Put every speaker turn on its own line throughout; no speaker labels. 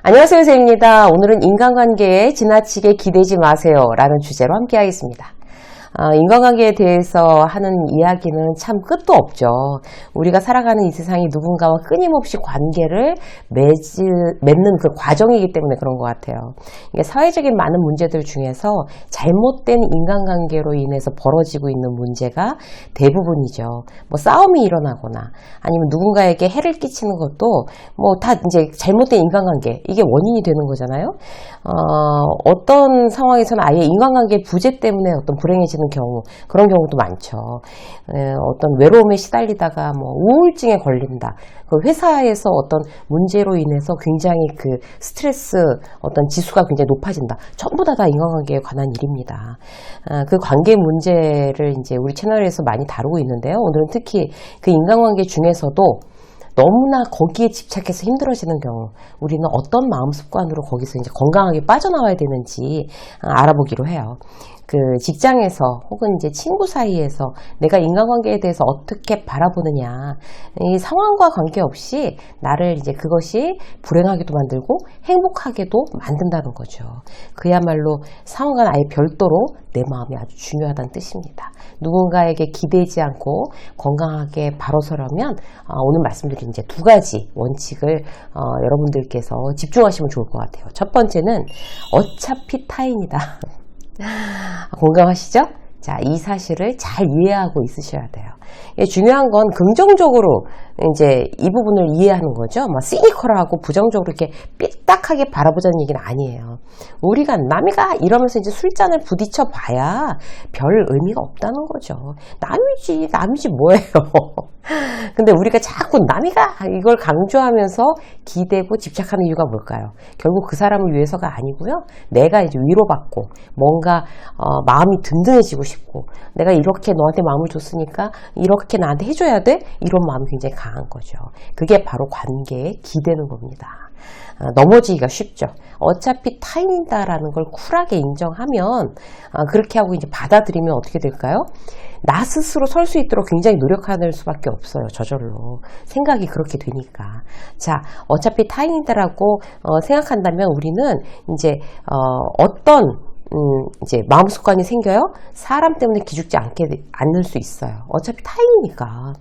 안녕하세요, 선생님입니다. 오늘은 인간관계에 지나치게 기대지 마세요 라는 주제로 함께 하겠습니다. 인간관계에 대해서 하는 이야기는 참 끝도 없죠. 우리가 살아가는 이 세상이 누군가와 끊임없이 관계를 맺는 그 과정이기 때문에 그런 것 같아요. 이게 사회적인 많은 문제들 중에서 잘못된 인간관계로 인해서 벌어지고 있는 문제가 대부분이죠. 뭐 싸움이 일어나거나 아니면 누군가에게 해를 끼치는 것도 뭐 다 이제 잘못된 인간관계, 이게 원인이 되는 거잖아요. 어떤 상황에서는 아예 인간관계 부재 때문에 어떤 불행해지는 경우, 그런 경우도 많죠. 어떤 외로움에 시달리다가 뭐 우울증에 걸린다. 그 회사에서 어떤 문제로 인해서 굉장히 그 스트레스 어떤 지수가 굉장히 높아진다. 전부 다 인간관계에 관한 일입니다. 그 관계 문제를 이제 우리 채널에서 많이 다루고 있는데요. 오늘은 특히 그 인간관계 중에서도 너무나 거기에 집착해서 힘들어지는 경우, 우리는 어떤 마음 습관으로 거기서 이제 건강하게 빠져나와야 되는지 알아보기로 해요. 그 직장에서 혹은 이제 친구 사이에서 내가 인간관계에 대해서 어떻게 바라보느냐, 이 상황과 관계없이 나를 이제 그것이 불행하게도 만들고 행복하게도 만든다는 거죠. 그야말로 상황과는 아예 별도로 내 마음이 아주 중요하다는 뜻입니다. 누군가에게 기대지 않고 건강하게 바로 서려면 오늘 말씀드린 이제 두 가지 원칙을 여러분들께서 집중하시면 좋을 것 같아요. 첫 번째는 어차피 타인이다. 공감하시죠? 자, 이 사실을 잘 이해하고 있으셔야 돼요. 중요한 건 긍정적으로 이제 이 부분을 이해하는 거죠. 막 시니컬하고 부정적으로 이렇게 삐딱하게 바라보자는 얘기는 아니에요. 우리가 남이가 이러면서 이제 술잔을 부딪혀 봐야 별 의미가 없다는 거죠. 남이지 뭐예요. 근데 우리가 자꾸 남이가 이걸 강조하면서 기대고 집착하는 이유가 뭘까요? 결국 그 사람을 위해서가 아니고요. 내가 이제 위로받고 뭔가 마음이 든든해지고 싶고, 내가 이렇게 너한테 마음을 줬으니까 이렇게 나한테 해줘야 돼? 이런 마음이 굉장히 강한 거죠. 그게 바로 관계에 기대는 겁니다. 넘어지기가 쉽죠. 어차피 타인이다라는 걸 쿨하게 인정하면, 그렇게 하고 이제 받아들이면 어떻게 될까요? 나 스스로 설 수 있도록 굉장히 노력할 수밖에 없어요. 저절로. 생각이 그렇게 되니까. 자, 어차피 타인이다라고 생각한다면 우리는 이제 어떤 이제 마음 습관이 생겨요. 사람 때문에 기죽지 않을 수 있어요. 어차피 타인이니까.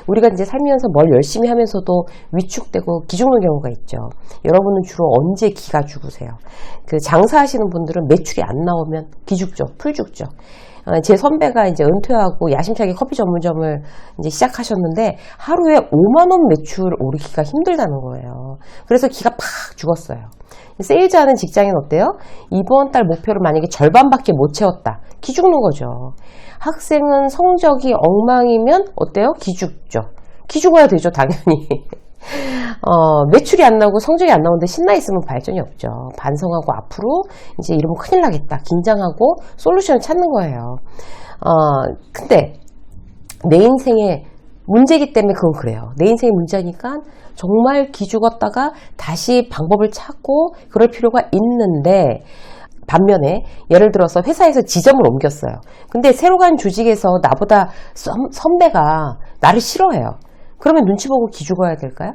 우리가 이제 살면서 뭘 열심히 하면서도 위축되고 기죽는 경우가 있죠. 여러분은 주로 언제 기가 죽으세요? 그 장사하시는 분들은 매출이 안 나오면 기죽죠. 풀죽죠. 제 선배가 이제 은퇴하고 야심차게 커피 전문점을 이제 시작하셨는데 하루에 5만 원 매출 오르기가 힘들다는 거예요. 그래서 기가 팍 죽었어요. 세일즈 하는 직장인 어때요? 이번 달 목표를 만약에 절반밖에 못 채웠다. 기죽는 거죠. 학생은 성적이 엉망이면 어때요? 기죽죠. 기죽어야 되죠, 당연히. 매출이 안 나오고 성적이 안 나오는데 신나 있으면 발전이 없죠. 반성하고 앞으로 이제 이러면 큰일 나겠다. 긴장하고 솔루션을 찾는 거예요. 근데 내 인생의 문제이기 때문에 그건 그래요. 내 인생의 문제니까 정말 기죽었다가 다시 방법을 찾고 그럴 필요가 있는데, 반면에 예를 들어서 회사에서 지점을 옮겼어요. 근데 새로 간 조직에서 나보다 선배가 나를 싫어해요. 그러면 눈치 보고 기죽어야 될까요?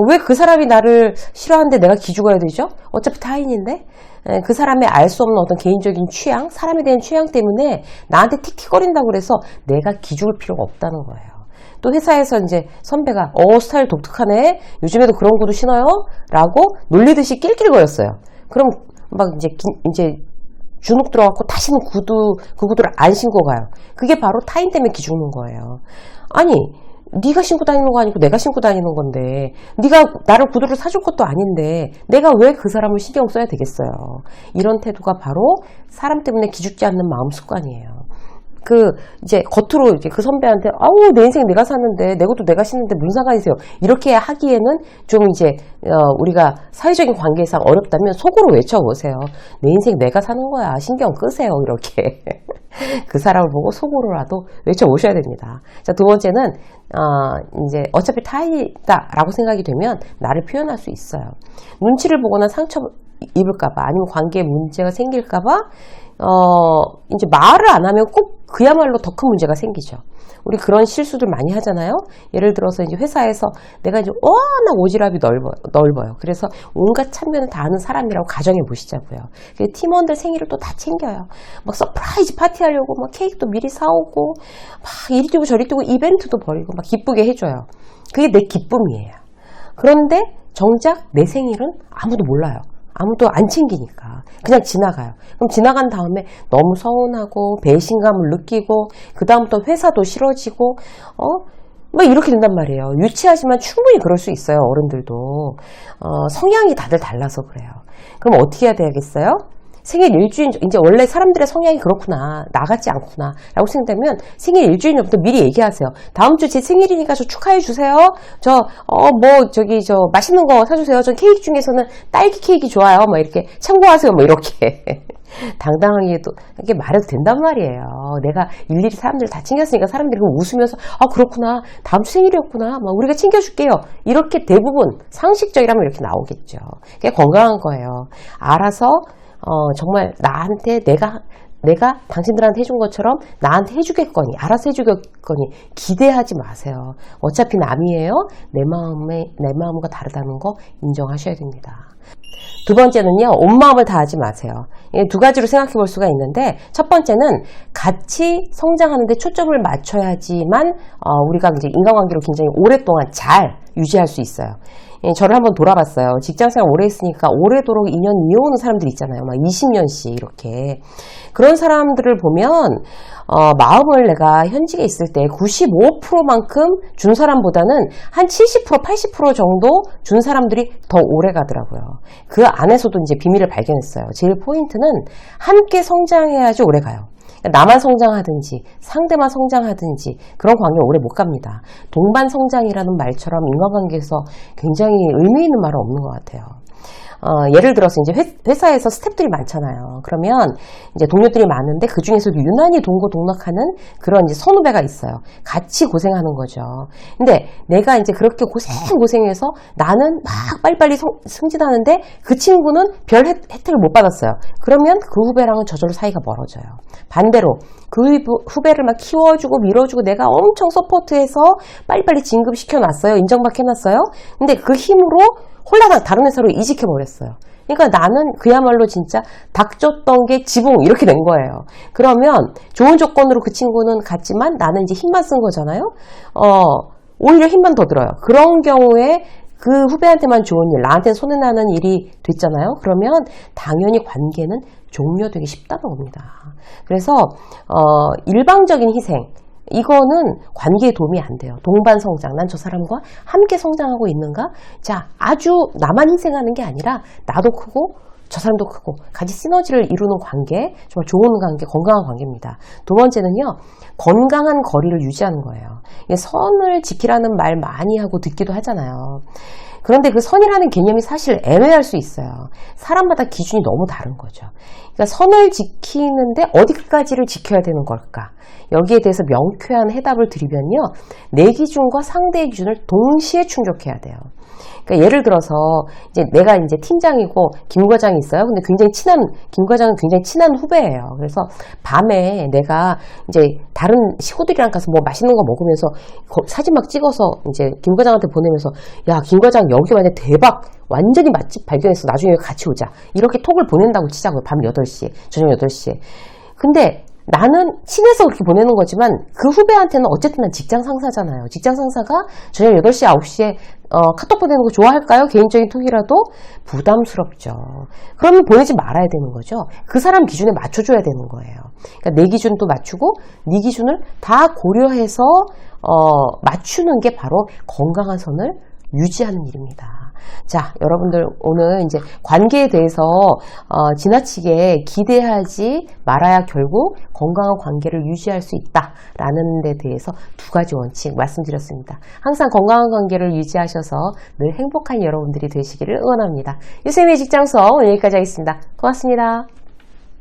왜 그 사람이 나를 싫어하는데 내가 기죽어야 되죠? 어차피 타인인데? 그 사람의 알 수 없는 어떤 개인적인 취향, 사람에 대한 취향 때문에 나한테 틱틱거린다고 그래서 내가 기죽을 필요가 없다는 거예요. 또 회사에서 이제 선배가 스타일 독특하네, 요즘에도 그런 구두 신어요? 라고 놀리듯이 낄낄거렸어요. 그럼 막 이제 주눅 들어갖고 다시는 그 구두를 안 신고 가요. 그게 바로 타인 때문에 기죽는 거예요. 아니, 네가 신고 다니는 거 아니고 내가 신고 다니는 건데, 네가 나를 구두를 사줄 것도 아닌데 내가 왜 그 사람을 신경 써야 되겠어요. 이런 태도가 바로 사람 때문에 기죽지 않는 마음 습관이에요. 이제 겉으로 이제 그 선배한테 내 인생 내가 사는데 내 것도 내가 신는데 무슨 상관이세요? 이렇게 하기에는 좀 이제 우리가 사회적인 관계상 어렵다면 속으로 외쳐보세요. 내 인생 내가 사는 거야. 신경 끄세요. 이렇게. 그 사람을 보고 속으로라도 외쳐보셔야 됩니다. 자, 두 번째는 이제 어차피 타인이다라고 생각이 되면 나를 표현할 수 있어요. 눈치를 보거나 상처 입을까봐, 아니면 관계에 문제가 생길까봐 이제 말을 안 하면 꼭 그야말로 더 큰 문제가 생기죠. 우리 그런 실수들 많이 하잖아요. 예를 들어서 이제 회사에서 내가 이제 워낙 오지랖이 넓어요. 그래서 온갖 참견을 다 하는 사람이라고 가정해 보시자고요. 팀원들 생일을 또 다 챙겨요. 막 서프라이즈 파티하려고 막 케이크도 미리 사오고 막 이리 뛰고 저리 뛰고 이벤트도 벌이고 막 기쁘게 해줘요. 그게 내 기쁨이에요. 그런데 정작 내 생일은 아무도 몰라요. 아무도 안 챙기니까 그냥 지나가요. 그럼 지나간 다음에 너무 서운하고 배신감을 느끼고 그 다음부터 회사도 싫어지고 뭐 이렇게 된단 말이에요. 유치하지만 충분히 그럴 수 있어요. 어른들도 성향이 다들 달라서 그래요. 그럼 어떻게 해야 되겠어요? 생일 일주일 이제 원래 사람들의 성향이 그렇구나, 나 같지 않구나 라고 생각되면 생일 일주일 전부터 미리 얘기하세요. 다음 주 제 생일이니까 저 축하해 주세요. 저 맛있는 거 사주세요. 전 케이크 중에서는 딸기 케이크 좋아요. 뭐 이렇게 참고하세요. 뭐 이렇게 당당하게도 이렇게 말해도 된단 말이에요. 내가 일일이 사람들 다 챙겼으니까 사람들이 웃으면서 그렇구나, 다음 주 생일이었구나, 막 우리가 챙겨줄게요. 이렇게 대부분 상식적이라면 이렇게 나오겠죠. 그게 건강한 거예요. 알아서 정말 나한테 내가 당신들한테 해준 것처럼 나한테 해주겠거니, 알아서 해주겠거니 기대하지 마세요. 어차피 남이에요. 내 마음과 다르다는 거 인정하셔야 됩니다. 두 번째는요, 온 마음을 다하지 마세요. 두 가지로 생각해 볼 수가 있는데, 첫 번째는 같이 성장하는데 초점을 맞춰야지만 우리가 이제 인간관계로 굉장히 오랫동안 잘 유지할 수 있어요. 저를 한번 돌아봤어요. 직장생활 오래 했으니까 오래도록 인연 이어오는 사람들 있잖아요. 막 20년씩 이렇게. 그런 사람들을 보면 마음을 내가 현직에 있을 때 95%만큼 준 사람보다는 한 70%, 80% 정도 준 사람들이 더 오래 가더라고요. 그 안에서도 이제 비밀을 발견했어요. 제일 포인트는 함께 성장해야지 오래 가요. 나만 성장하든지 상대만 성장하든지 그런 관계 오래 못 갑니다. 동반 성장이라는 말처럼 인간관계에서 굉장히 의미 있는 말은 없는 것 같아요. 예를 들어서 이제 회사에서 스태프들이 많잖아요. 그러면 이제 동료들이 많은데 그 중에서도 유난히 동고동락하는 그런 이제 선후배가 있어요. 같이 고생하는 거죠. 근데 내가 이제 그렇게 고생해서 나는 막 빨리빨리 승진하는데 그 친구는 별 혜택을 못 받았어요. 그러면 그 후배랑은 저절로 사이가 멀어져요. 반대로 그 후배를 막 키워주고 밀어주고 내가 엄청 서포트해서 빨리빨리 진급시켜놨어요. 인정받게 해놨어요. 근데 그 힘으로 홀라당 다른 회사로 이직해버렸어요. 그러니까 나는 그야말로 진짜 닥쳤던 게 지붕 이렇게 된 거예요. 그러면 좋은 조건으로 그 친구는 갔지만 나는 이제 힘만 쓴 거잖아요. 오히려 힘만 더 들어요. 그런 경우에 그 후배한테만 좋은 일, 나한테는 손해나는 일이 됐잖아요. 그러면 당연히 관계는 종료되기 쉽다는 겁니다. 그래서 일방적인 희생, 이거는 관계에 도움이 안 돼요. 동반 성장, 난 저 사람과 함께 성장하고 있는가? 자, 아주 나만 희생하는 게 아니라 나도 크고 저 사람도 크고 같이 시너지를 이루는 관계, 정말 좋은 관계, 건강한 관계입니다. 두 번째는요, 건강한 거리를 유지하는 거예요. 선을 지키라는 말 많이 하고 듣기도 하잖아요. 그런데 그 선이라는 개념이 사실 애매할 수 있어요. 사람마다 기준이 너무 다른 거죠. 그러니까 선을 지키는데 어디까지를 지켜야 되는 걸까? 여기에 대해서 명쾌한 해답을 드리면요, 내 기준과 상대의 기준을 동시에 충족해야 돼요. 그러니까 예를 들어서 이제 내가 이제 팀장이고 김 과장이 있어요. 근데 김 과장은 굉장히 친한 후배예요. 그래서 밤에 내가 이제 다른 식구들이랑 가서 뭐 맛있는 거 먹으면서 사진 막 찍어서 이제 김 과장한테 보내면서, 야, 김 과장 여기 완전 대박, 완전히 맛집 발견했어, 나중에 같이 오자, 이렇게 톡을 보낸다고 치자고요. 밤 8시에, 저녁 8시에. 근데 나는 친해서 그렇게 보내는 거지만 그 후배한테는 어쨌든 난 직장 상사잖아요. 직장 상사가 저녁 8시, 9시에 카톡 보내는 거 좋아할까요? 개인적인 톡이라도 부담스럽죠. 그러면 보내지 말아야 되는 거죠. 그 사람 기준에 맞춰줘야 되는 거예요. 그러니까 내 기준도 맞추고 네 기준을 다 고려해서 맞추는 게 바로 건강한 선을 유지하는 일입니다. 자, 여러분들 오늘 이제 관계에 대해서 지나치게 기대하지 말아야 결국 건강한 관계를 유지할 수 있다라는 데 대해서 두 가지 원칙 말씀드렸습니다. 항상 건강한 관계를 유지하셔서 늘 행복한 여러분들이 되시기를 응원합니다. 유쌤의 직장성 오늘 여기까지 하겠습니다. 고맙습니다.